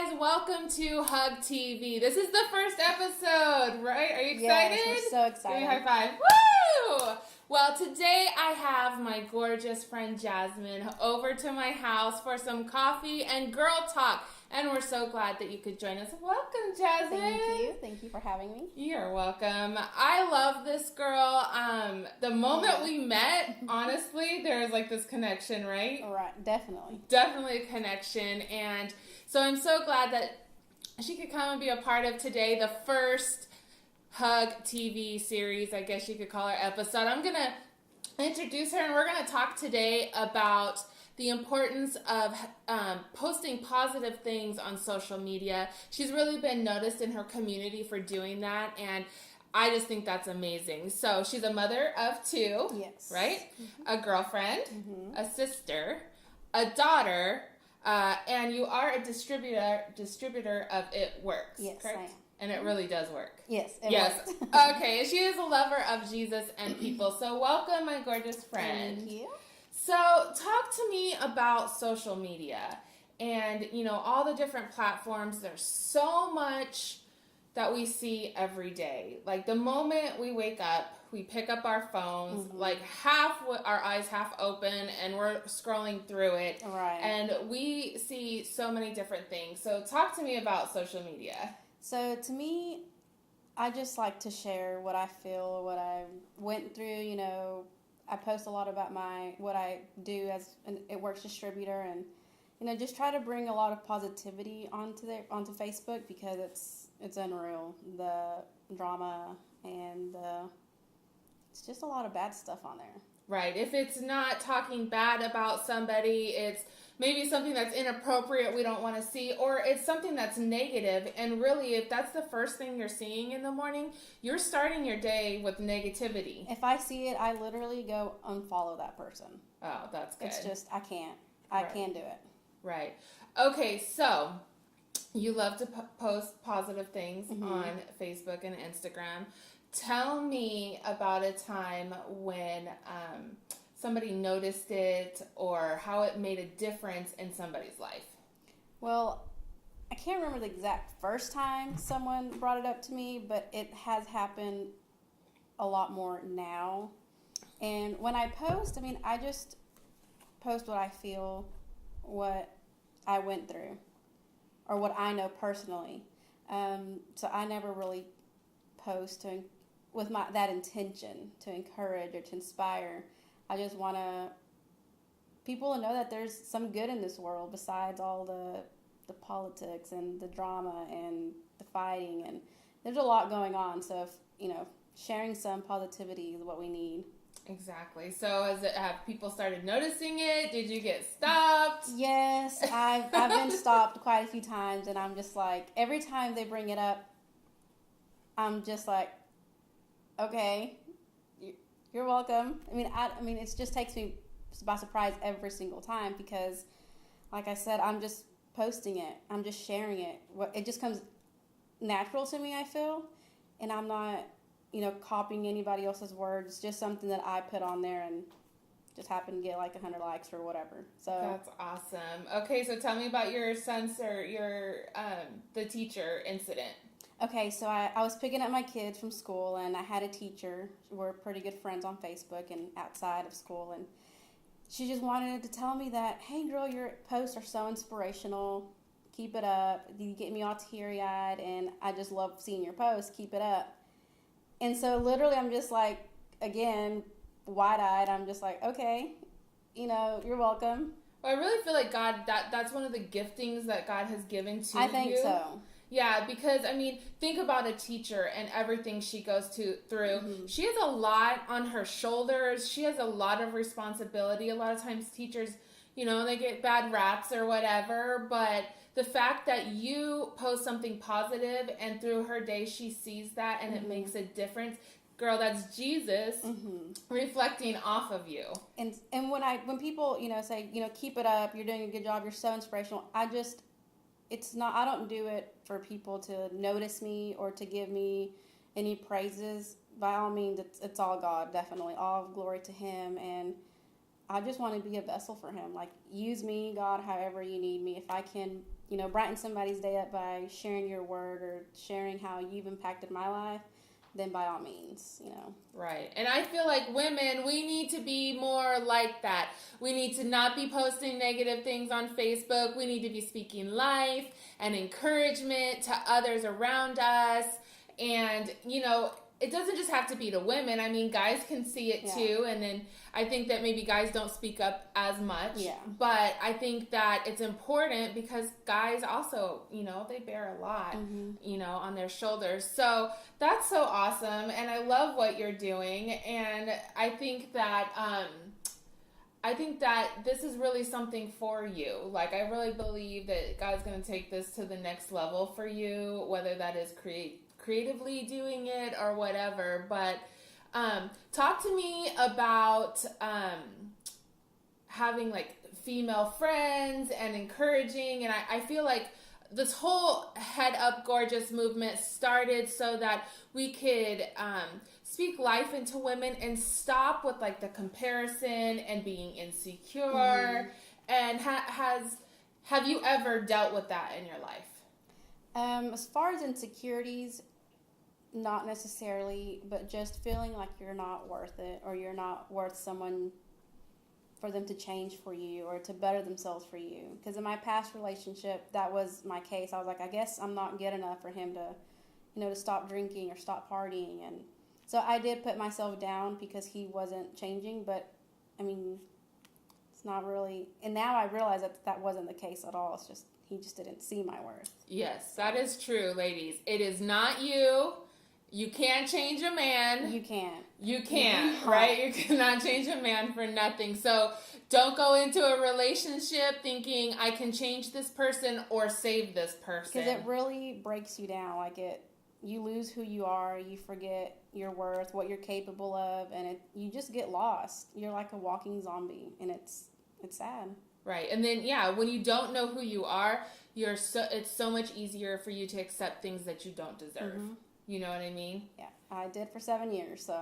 guys, welcome to Hug TV. This is the first episode, right? Are you excited? Yes, we're so excited. Give me a high five. Woo! Well, today I have my gorgeous friend Jasmine over to my house for some coffee and girl talk. And we're so glad that you could join us. Welcome, Jasmine. Thank you. Thank you for having me. You're welcome. I love this girl. The moment we met, honestly, there was like this connection, right? Right, definitely. Definitely a connection. And so I'm so glad that she could come and be a part of today, the first Hug TV series, I guess you could call her episode. I'm going to introduce her, and we're going to talk today about the importance of posting positive things on social media. She's really been noticed in her community for doing that, and I just think that's amazing. So she's a mother of two, Yes. right? Mm-hmm. A girlfriend, Mm-hmm. a sister, a daughter, and you are a distributor of It Works, Yes, correct? I am. And it really does work. Yes, it Yes. works. Okay, she is a lover of Jesus and people. So welcome, my gorgeous friend. Thank you. So talk to me about social media and, all the different platforms. There's so much that we see every day. Like the moment we wake up, we pick up our phones, Mm-hmm. like our eyes half open, and we're scrolling through it. Right. And we see so many different things. So talk to me about social media. So to me, I just like to share what I feel, what I went through. I post a lot about what I do as an It Works distributor, and just try to bring a lot of positivity onto Facebook, because it's unreal, the drama and it's just a lot of bad stuff on there. Right. If it's not talking bad about somebody, it's maybe something that's inappropriate we don't want to see, or it's something that's negative. And really, if that's the first thing you're seeing in the morning, you're starting your day with negativity. If I see it, I literally go unfollow that person. Oh, that's good. It's just, I can't do it. Right. Okay, so you love to post positive things Mm-hmm. on Facebook and Instagram. Tell me about a time when somebody noticed it or how it made a difference in somebody's life. Well, I can't remember the exact first time someone brought it up to me, but it has happened a lot more now. And when I post, I just post what I feel, what I went through, or what I know personally. So I never really post with that intention to encourage or to inspire. I just want people to know that there's some good in this world besides all the politics and the drama and the fighting, and there's a lot going on. So if sharing some positivity is what we need. Exactly. So have people started noticing it? Did you get stopped? Yes, I've been stopped quite a few times, and I'm just like, every time they bring it up, I'm just like, okay, you're welcome. It just takes me by surprise every single time, because, like I said, I'm just posting it. I'm just sharing it. It just comes natural to me, I feel, and I'm not, copying anybody else's words. It's just something that I put on there and just happened to get like 100 likes or whatever. So that's awesome. Okay, so tell me about your son's or the teacher incident. Okay, so I was picking up my kids from school, and I had a teacher. We're pretty good friends on Facebook and outside of school, and she just wanted to tell me that, hey girl, your posts are so inspirational. Keep it up. You get me all teary-eyed, and I just love seeing your posts. Keep it up. And so literally I'm just like, again, wide-eyed. I'm just like, okay, you're welcome. Well, I really feel like God, that's one of the giftings that God has given to you. I think so. Yeah, because, think about a teacher and everything she goes through. Mm-hmm. She has a lot on her shoulders. She has a lot of responsibility. A lot of times teachers, they get bad raps or whatever, but the fact that you post something positive and through her day she sees that and Mm-hmm. it makes a difference, girl, that's Jesus Mm-hmm. reflecting off of you. And when people, say, keep it up, you're doing a good job, you're so inspirational, I don't do it for people to notice me or to give me any praises. By all means, it's all God, definitely. All glory to Him, and I just want to be a vessel for Him. Like, use me, God, however you need me. If I can brighten somebody's day up by sharing your word or sharing how you've impacted my life, then by all means. Right. And I feel like women, we need to be more like that. We need to not be posting negative things on Facebook. We need to be speaking life and encouragement to others around us. And, it doesn't just have to be to women. I mean, guys can see it too. And then I think that maybe guys don't speak up as much. Yeah. But I think that it's important because guys also, they bear a lot, on their shoulders. So that's so awesome. And I love what you're doing. And I think that, this is really something for you. Like, I really believe that God's going to take this to the next level for you, whether that is creatively doing it or whatever. But talk to me about having like female friends and encouraging. And I feel like this whole Head Up Gorgeous movement started so that we could speak life into women and stop with like the comparison and being insecure. And have you ever dealt with that in your life? As far as insecurities, not necessarily, but just feeling like you're not worth it, or you're not worth someone for them to change for you or to better themselves for you. Because in my past relationship, that was my case. I was like, I guess I'm not good enough for him to stop drinking or stop partying. And so I did put myself down because he wasn't changing. But I mean, it's not really. And now I realize that wasn't the case at all. It's just he just didn't see my worth. Yes, that is true, ladies. It is not you. You can't change a man. You can't. You can't, right? You cannot change a man for nothing. So don't go into a relationship thinking I can change this person or save this person. Because it really breaks you down. Like you lose who you are. You forget your worth, what you're capable of, and you just get lost. You're like a walking zombie, and it's sad. Right. And then, when you don't know who you are, it's so much easier for you to accept things that you don't deserve. Mm-hmm. You know what I mean? Yeah, I did for 7 years, so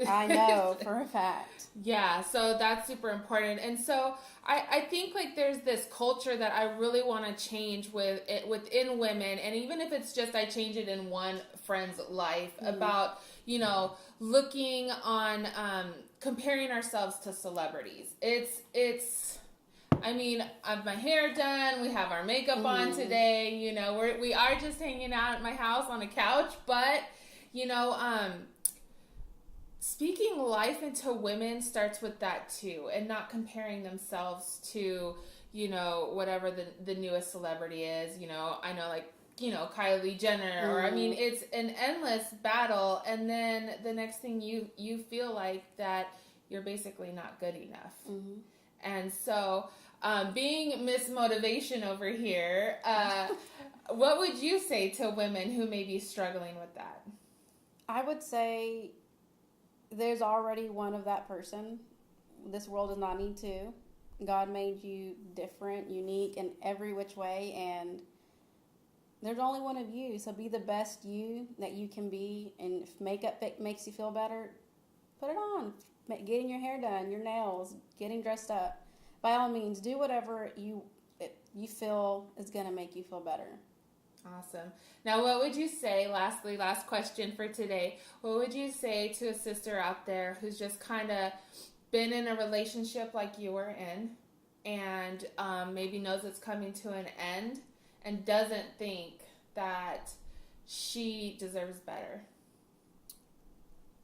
I know for a fact. Yeah, so that's super important. And so I think like there's this culture that I really want to change within women, and even if it's just I change it in one friend's life, about, looking on, comparing ourselves to celebrities. I mean, I have my hair done. We have our makeup on today. We are just hanging out at my house on a couch. But, speaking life into women starts with that too, and not comparing themselves to, whatever the newest celebrity is. I know like, Kylie Jenner, or I mean, it's an endless battle. And then the next thing you feel like that you're basically not good enough. And so, being Miss Motivation over here, what would you say to women who may be struggling with that? I would say there's already one of that person. This world does not need two. God made you different, unique in every which way, and there's only one of you. So be the best you that you can be, and if makeup makes you feel better, put it on. Getting your hair done, your nails, getting dressed up. By all means, do whatever you feel is going to make you feel better. Awesome. Now, what would you say, last question for today, what would you say to a sister out there who's just kind of been in a relationship like you were in, and maybe knows it's coming to an end and doesn't think that she deserves better?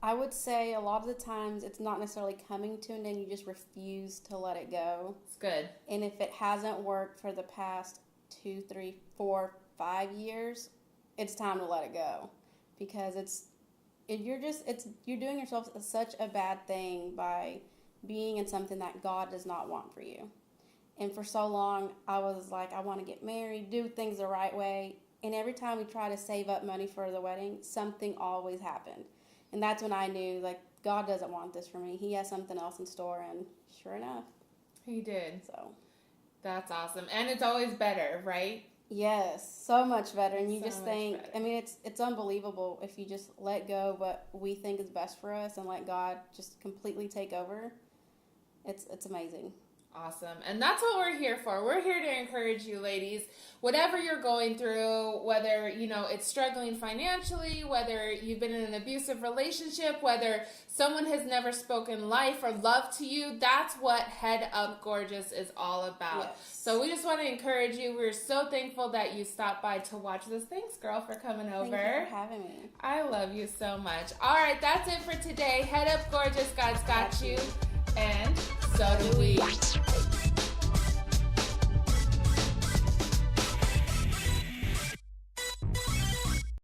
I would say a lot of the times it's not necessarily coming to an end, you just refuse to let it go. It's good. And if it hasn't worked for the past 2, 3, 4, 5 years, it's time to let it go. Because you're doing yourself such a bad thing by being in something that God does not want for you. And for so long, I was like, I want to get married, do things the right way. And every time we try to save up money for the wedding, something always happened. And that's when I knew, like, God doesn't want this for me. He has something else in store, and sure enough. He did. So. That's awesome. And it's always better, right? Yes, so much better. And you So just much think, better. I mean, it's unbelievable if you just let go what we think is best for us and let God just completely take over. It's amazing. Awesome. And that's what we're here for. We're here to encourage you, ladies. Whatever you're going through, whether, it's struggling financially, whether you've been in an abusive relationship, whether someone has never spoken life or love to you, that's what Head Up Gorgeous is all about. Yes. So we just want to encourage you. We're so thankful that you stopped by to watch this. Thanks, girl, for coming over. Thank you for having me. I love you so much. All right, that's it for today. Head Up Gorgeous. God's got you. And so do we.